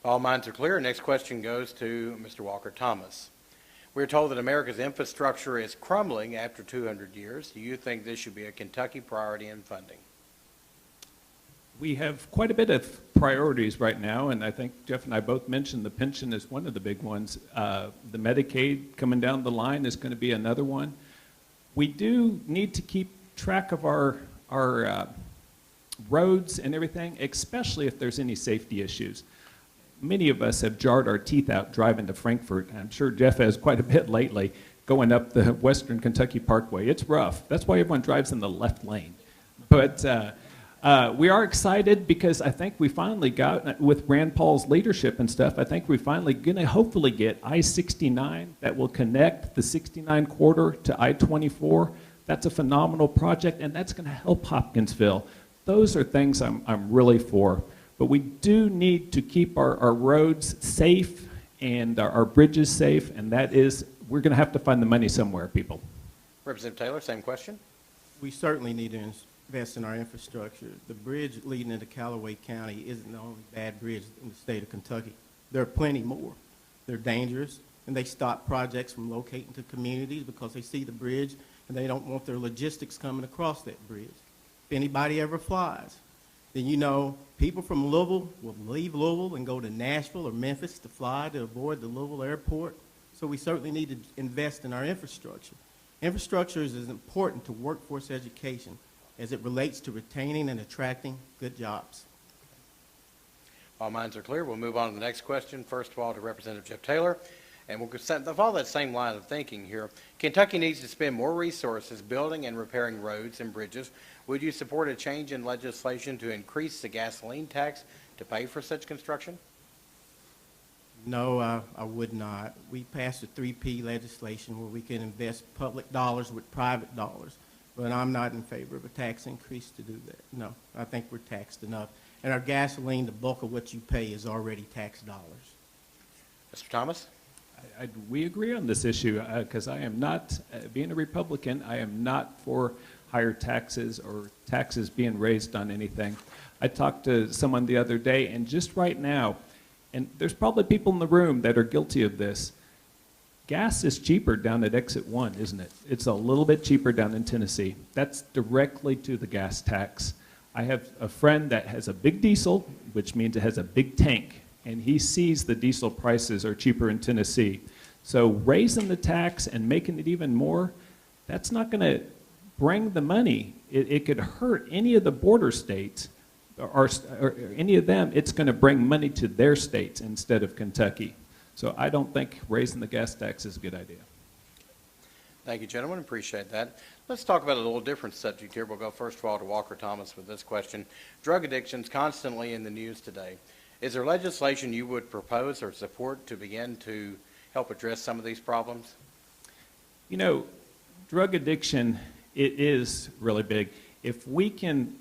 All minds are clear. Next question goes to Mr. Walker Thomas. We're told that America's infrastructure is crumbling after 200 years. Do you think this should be a Kentucky priority in funding? We have quite a bit of priorities right now, and I think Jeff and I both mentioned the pension is one of the big ones. The Medicaid coming down the line is going to be another one. We do need to keep track of our roads and everything, especially if there's any safety issues. Many of us have jarred our teeth out driving to Frankfort. I'm sure Jeff has quite a bit lately going up the Western Kentucky Parkway. It's rough. That's why everyone drives in the left lane. But we are excited because I think we finally got, with Rand Paul's leadership and stuff, I think we're finally going to hopefully get I-69 that will connect the 69 corridor to I-24. That's a phenomenal project, and that's going to help Hopkinsville. Those are things I'm really for. But we do need to keep our roads safe and our bridges safe, and that is, we're going to have to find the money somewhere, people. Representative Taylor, same question. We certainly need to invest in our infrastructure. The bridge leading into Callaway County isn't the only bad bridge in the state of Kentucky. There are plenty more. They're dangerous, and they stop projects from locating to communities because they see the bridge and they don't want their logistics coming across that bridge. If anybody ever flies, then you know people from Louisville will leave Louisville and go to Nashville or Memphis to fly to avoid the Louisville airport. So we certainly need to invest in our infrastructure. Infrastructure is as important to workforce education as it relates to retaining and attracting good jobs. All minds are clear. We'll move on to the next question. First of all, to Representative Jeff Taylor. And we'll follow that same line of thinking here. Kentucky needs to spend more resources building and repairing roads and bridges. Would you support a change in legislation to increase the gasoline tax to pay for such construction? No, I would not. We passed a 3P legislation where we can invest public dollars with private dollars, but I'm not in favor of a tax increase to do that. No, I think we're taxed enough. And our gasoline, the bulk of what you pay is already tax dollars. Mr. Thomas? We agree on this issue because I am not, being a Republican, I am not for higher taxes or taxes being raised on anything. I talked to someone the other day, and just right now, and there's probably people in the room that are guilty of this, gas is cheaper down at Exit 1, isn't it? It's a little bit cheaper down in Tennessee. That's directly to the gas tax. I have a friend that has a big diesel, which means it has a big tank, and he sees the diesel prices are cheaper in Tennessee. So raising the tax and making it even more, that's not going to bring the money. It could hurt any of the border states, or any of them. It's going to bring money to their states instead of Kentucky. So I don't think raising the gas tax is a good idea. Thank you, gentlemen. Appreciate that. Let's talk about a little different subject here. We'll go first of all to Walker Thomas with this question. Drug addiction's constantly in the news today. Is there legislation you would propose or support to begin to help address some of these problems? You know, drug addiction, it is really big. If we can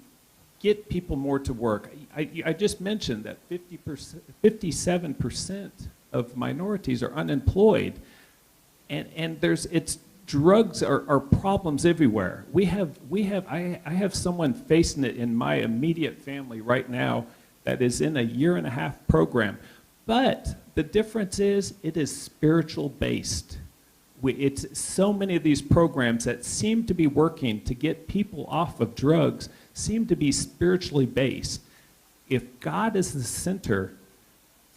get people more to work, I just mentioned that 57% of minorities are unemployed, and drugs are problems everywhere. I have someone facing it in my immediate family right now that is in a 1.5-year program. But the difference is it is spiritual based. It's so many of these programs that seem to be working to get people off of drugs seem to be spiritually based. If God is the center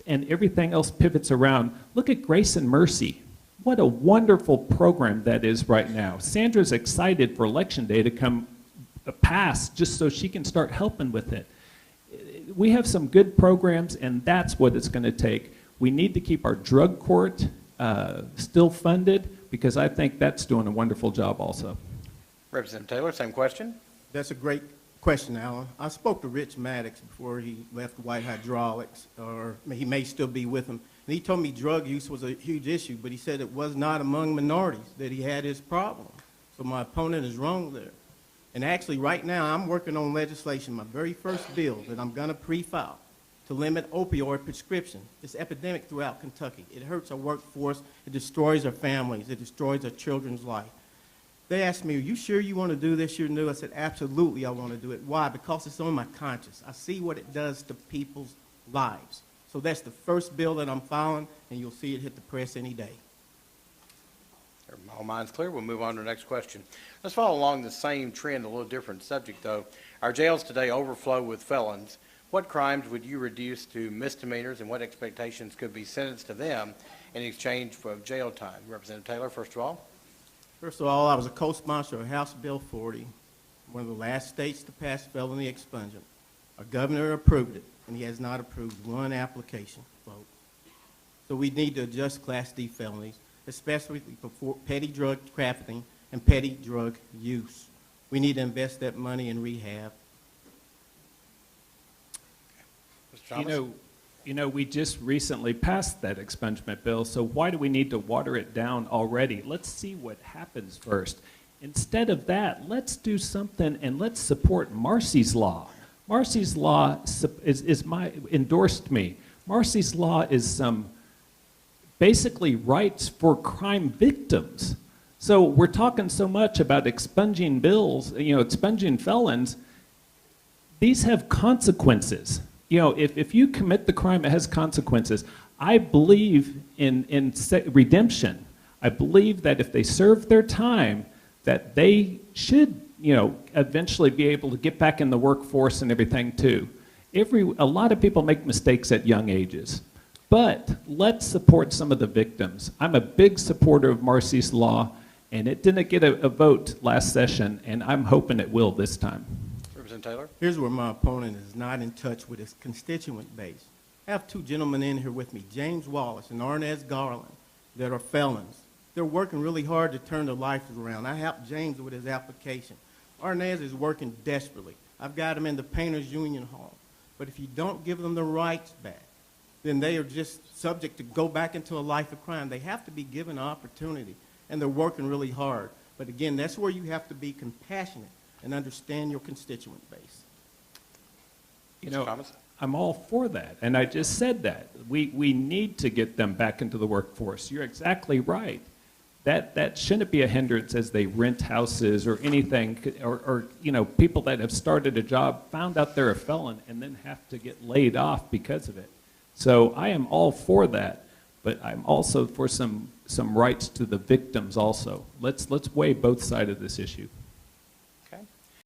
and everything else pivots around, look at Grace and Mercy. What a wonderful program that is right now. Sandra's excited for Election Day to come pass just so she can start helping with it. We have some good programs, and that's what it's going to take. We need to keep our drug court still funded, because I think that's doing a wonderful job also. Representative Taylor, same question. That's a great question, Alan. I spoke to Rich Maddox before he left White Hydraulics, or he may still be with him. And he told me drug use was a huge issue, but he said it was not among minorities that he had his problem. So my opponent is wrong there. And actually, right now, I'm working on legislation, my very first bill that I'm going to pre-file to limit opioid prescription. It's epidemic throughout Kentucky. It hurts our workforce. It destroys our families. It destroys our children's life. They asked me, are you sure you want to do this? You're new. I said, absolutely, I want to do it. Why? Because it's on my conscience. I see what it does to people's lives. So that's the first bill that I'm filing, and you'll see it hit the press any day. All minds clear, we'll move on to the next question. Let's follow along the same trend, a little different subject though. Our jails today overflow with felons. What crimes would you reduce to misdemeanors, and what expectations could be sentenced to them in exchange for jail time? Representative Taylor, first of all. First of all, I was a co-sponsor of House Bill 40, one of the last states to pass felony expungement. Our governor approved it, and he has not approved one application vote. So we need to adjust Class D felonies, especially for petty drug trafficking and petty drug use. We need to invest that money in rehab. Mr. Thomas? You know, we just recently passed that expungement bill, so why do we need to water it down already? Let's see what happens first. Instead of that, let's do something and let's support Marcy's Law. Marcy's Law endorsed me. Marcy's Law is some basically rights for crime victims. So we're talking so much about expunging bills, expunging felons. These have consequences. If you commit the crime, it has consequences. I believe in redemption. I believe that if they serve their time, that they should, eventually be able to get back in the workforce and everything too. A lot of people make mistakes at young ages, but let's support some of the victims. I'm a big supporter of Marcy's Law, and it didn't get a vote last session, and I'm hoping it will this time. Representative Taylor. Here's where my opponent is not in touch with his constituent base. I have two gentlemen in here with me, James Wallace and Arnez Garland, that are felons. They're working really hard to turn their lives around. I helped James with his application. Arnez is working desperately. I've got him in the Painters Union Hall. But if you don't give them the rights back, then they are just subject to go back into a life of crime. They have to be given an opportunity, and they're working really hard. But again, that's where you have to be compassionate and understand your constituent base. Mr. Thomas. I'm all for that, and I just said that. We need to get them back into the workforce. You're exactly right. That shouldn't be a hindrance as they rent houses or anything, or people that have started a job, found out they're a felon, and then have to get laid off because of it. So I am all for that, but I'm also for some rights to the victims also. Let's weigh both sides of this issue.